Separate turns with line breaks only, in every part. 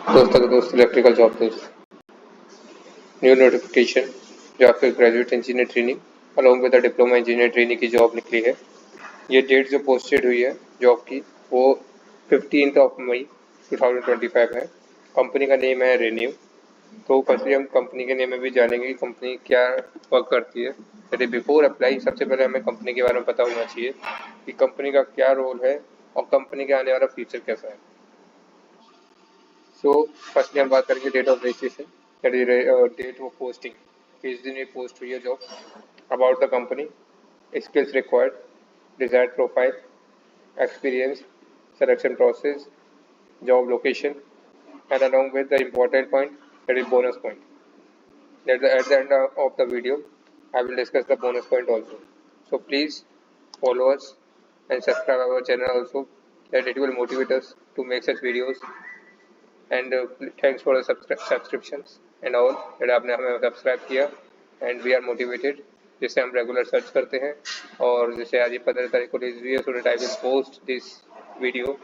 दोस्तों के दोस्त इलेक्ट्रिकल जॉब दोस्त न्यू नोटिफिकेशन जो आपके graduate engineer training along with the diploma engineer training की जॉब निकली है। ये डेट जो पोस्टेड हुई है जॉब की वो 15 मई 2025 है। कंपनी का नेम है रेन्यू। तो फर्स्टली हम कंपनी के नेम में भी जानेंगे कि कंपनी क्या वर्क करती है। यदि बिफोर अप्लाई सबसे पहले हमें कंपनी के बारे में पता होना चाहिए कि कंपनी का क्या रोल है और कंपनी के आने वाला फ्यूचर कैसा है। सो फर्स्टली हम बात करेंगे date of registration, date of posting, किस दिन ये पोस्ट हुई है job, about the company, skills required, desired profile, experience, selection process, job location, and along with the important point, that is bonus point. At the end of the video, I will discuss the bonus point also. So please follow us and subscribe our channel also, that it will motivate us to make such videos. And thanks for the subscriptions and all that आपने हमें subscribe किया and we are motivated, जिससे हम regular search करते हैं और जैसे आज 15 तारीख को रिलीज हुई है, so that I will post this video,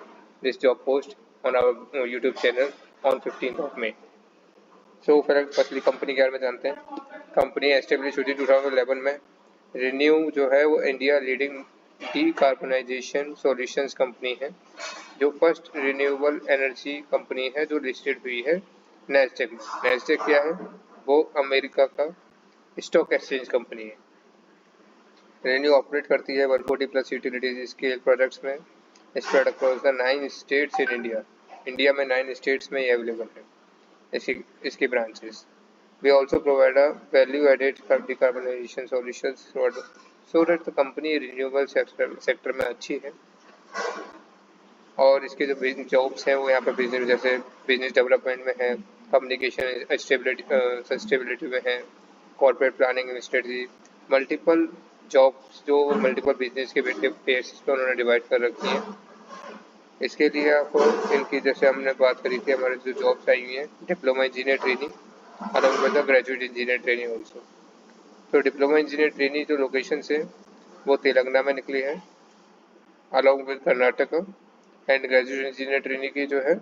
this job post on our YouTube channel on 15th of May. So firstly company के बारे में जानते हैं। कंपनी एस्टेब्लिश हुई थी 2011 में। रिन्यू जो है वो India leading decarbonisation solutions company है, जो फर्स्ट रिन्यूएबल एनर्जी कंपनी है जो लिस्टेड हुई है नैस्डैक में। नैस्डैक क्या है? वो अमेरिका का स्टॉक एक्सचेंज कंपनी है। रेन्यू ऑपरेट करती है 140 प्लस यूटिलिटीज स्केल प्रोडक्ट्स में spread across the 9 states in India. India में 9 स्टेट्स में ये अवेलेबल है इसकी branches. We also provide a value added decarbonisation solutions so that the company renewable sector में अच्छी है। और इसके जो जॉब्स हैं वो यहाँ पे बिजनेस जैसे बिजनेस डेवलपमेंट में है, कम्युनिकेशन सस्टेबिलिटी में है, corporate planning strategy, multiple jobs जो मल्टीपल बिजनेस के बेसिस पे उन्होंने डिवाइड कर रखी है। इसके लिए आपको इनकी जैसे हमने बात करी थी, हमारे जो जॉब्स आई हुई हैं, diploma engineer training along with the graduate engineer training also. तो डिप्लोमा इंजीनियर ट्रेनिंग जो लोकेशन से वो तेलंगाना में निकली है along with Karnataka, and graduate engineer training की जो है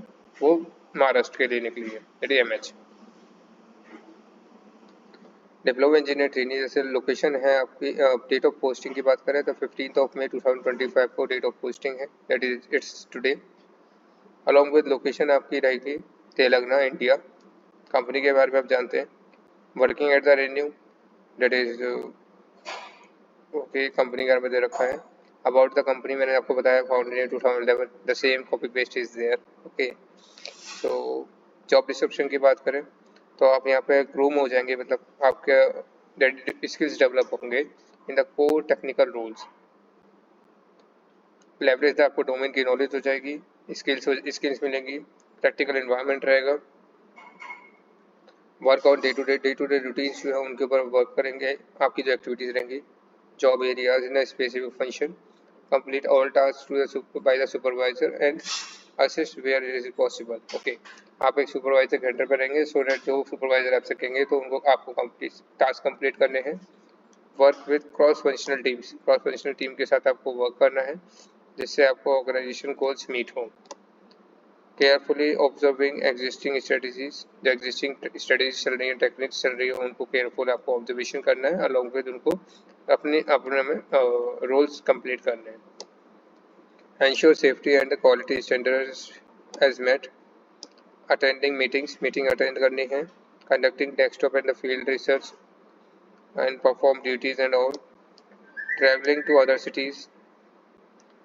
वो महाराष्ट्र के लिए निकली है, MH। डिप्लोमा इंजीनियर ट्रेनिंग जैसे लोकेशन है आपकी, डेट ऑफ पोस्टिंग की बात करें तो 15 मई 2025 को डेट ऑफ पोस्टिंग है, that is it's today. Along with location आपकी रहेगी तेलंगाना इंडिया। कंपनी के बारे में आप जानते हैं, working at the renew, that is okay. Company के बारे में दे रखा है। अबाउट द कंपनी मैंने आपको बताया, founded in 2011, the same copy paste is there, okay. तो जॉब डिस्क्रिप्शन की बात करें तो आप यहाँ पे ग्रूम हो जाएंगे, मतलब आपके स्किल्स डेवलप होंगे in the core technical roles. Leverage आपको डोमेन की नॉलेज हो जाएगी, स्किल्स मिलेंगी, प्रैक्टिकल एनवायरनमेंट रहेगा। Workout day to day routines जो है उनके ऊपर वर्क करेंगे, आपकी जो एक्टिविटीज रहेंगी। Job areas in specific function, complete all task by the supervisor and assist where it is possible, okay. आप एक सुपरवाइजर के अंडर पे रहेंगे, सो दैट जो सुपरवाइजर आपसे कहेंगे तो उनको आपको टास्क कंप्लीट करने हैं। Work with cross functional team के साथ आपको वर्क करना है, जिससे आपको ऑर्गेनाइजेशन गोल्स मीट हो। केयरफुली ऑब्जर्विंग एग्जिस्टिंग स्ट्रेटजीज, जो एग्जिस्टिंग स्ट्रेटजीज चल रही है, टेक्निक्स चल रही है, उनको केयरफुल आपको ऑब्जर्वेशन करना है, अलॉन्ग विद उनको अपने में रोल्स कंप्लीट करने हैं। Ensure safety and quality standards as met, attending meeting attend करनी है, conducting desktop and field research and perform duties and all, travelling to other cities,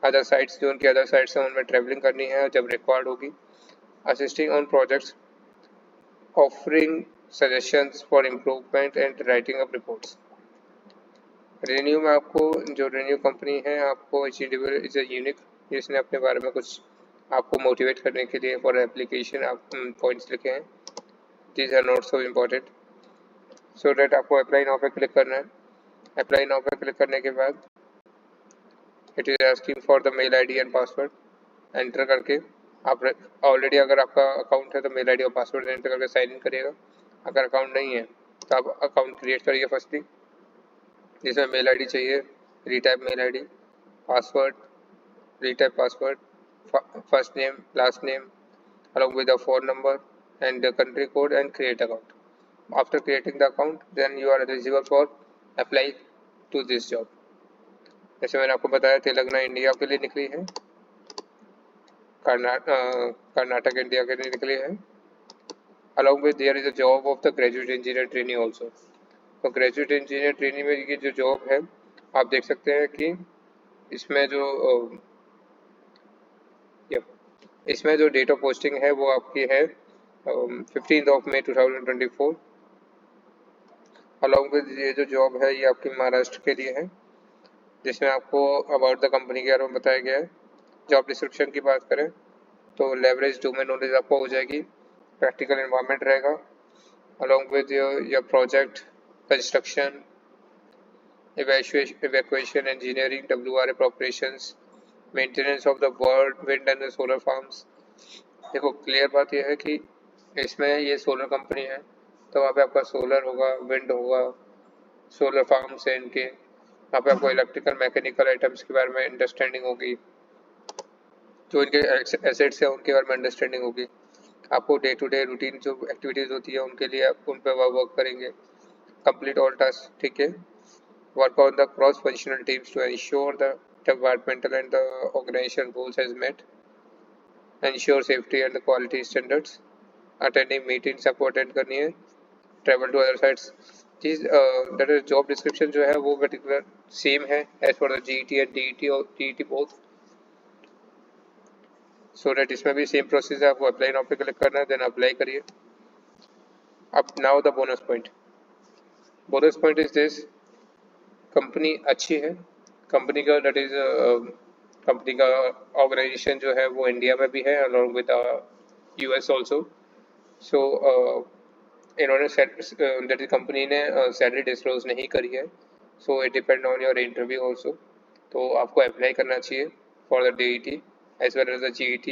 other sites जो उनकी अदर साइट्स हैं उनमें ट्रैवलिंग करनी है जब रिक्वायर्ड होगी, assisting on projects, offering suggestions for improvement and writing up reports. Renew में आपको जो रेन्यू कंपनी है आपको इंडिविजुअल इज अ यूनिक, जिसने अपने बारे में कुछ आपको मोटिवेट करने के लिए फॉर एप्लीकेशन आप पॉइंट्स लिखे हैं, these are not so important. So that आपको अप्लाई नाउ पे क्लिक करना है। अप्लाई नाउ पे क्लिक करने के बाद it is asking for the mail ID and password, enter करके आप ऑलरेडी अगर आपका अकाउंट है तो मेल आईडी और पासवर्ड एंटर करके साइन इन करिएगा। अगर अकाउंट नहीं है तो आप अकाउंट क्रिएट करिए फर्स्टली, जिसमें मेल आईडी चाहिए, retype mail ID, password, retype password, first name last name along with the phone number, and the country code and create account. After creating the account, then you are eligible for apply to this job. जैसे मैंने आपको बताया Telangana India के लिए निकली है, Karnataka India के लिए निकली है. Along with there is a job of the graduate engineer trainee also. तो ग्रेजुएट इंजीनियर ट्रेनिंग में ये जो जॉब है आप देख सकते हैं कि इसमें जो इसमें जो डेट ऑफ पोस्टिंग है वो आपकी है 15 May 2024. अलॉन्ग विद ये जो जॉब है ये आपकी महाराष्ट्र के लिए है, जिसमें आपको अबाउट द कंपनी के बारे में बताया गया है. जॉब डिस्क्रिप्शन की बात करें तो लेवरेज डोमेन नॉलेज आपको हो जाएगी, प्रैक्टिकल एनवायरनमेंट रहेगा, along with your project construction, evacuation engineering, WRA operations, maintenance of the world wind and solar farms. देखो क्लियर बात यह है कि इसमें ये सोलर कंपनी है तो वहाँ पे आपका सोलर होगा, विंड होगा, सोलर फार्म्स है इनके, वहाँ पे आपको इलेक्ट्रिकल मैकेनिकल आइटम्स के बारे में अंडरस्टैंडिंग होगी, जो इनके एसेट्स हैं उनके बारे में अंडरस्टैंडिंग होगी. आपको डे टू डे रूटीन जो एक्टिविटीज़ होती है उनके लिए आप उन पर वर्क करेंगे. कंप्लीट ऑल टास्क, ठीक है. Work on the cross-functional teams to ensure the departmental and the organization goals is met. Ensure safety and the quality standards. Attending meetings आपको attend करनी है. Travel to other sites. चीज that is job description जो है वो particular same है as for the GET and DET और TET both. So that इसमें भी same process है, आपको apply now पे click करना है, then apply करिए. अब now the bonus point. Bonus point is this. Company अच्छी है, कंपनी का डेट इज कंपनी का ऑर्गेनाइजेशन जो है वो इंडिया में भी है along with US also. So इन्होंने दैट इज कंपनी ने सैलरी डिस्क्लोज नहीं करी है, so it depend on your interview also. तो आपको अप्लाई करना चाहिए for the DET as well as the GET.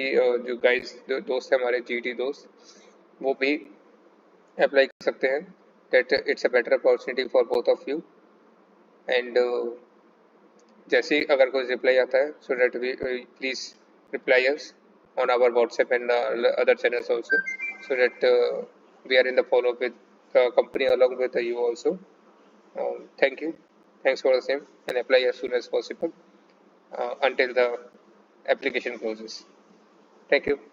जो गाइज दोस्त हैं हमारे GET दोस्त वो भी अप्लाई कर सकते हैं. That it's a better opportunity for both of you. And जैसे ही अगर कोई रिप्लाई आता है so that we please reply us on our WhatsApp and other channels also, so that we are in the follow up with the company along with you also. Thank you. Thanks for the same and apply as soon as possible until the application closes. Thank you.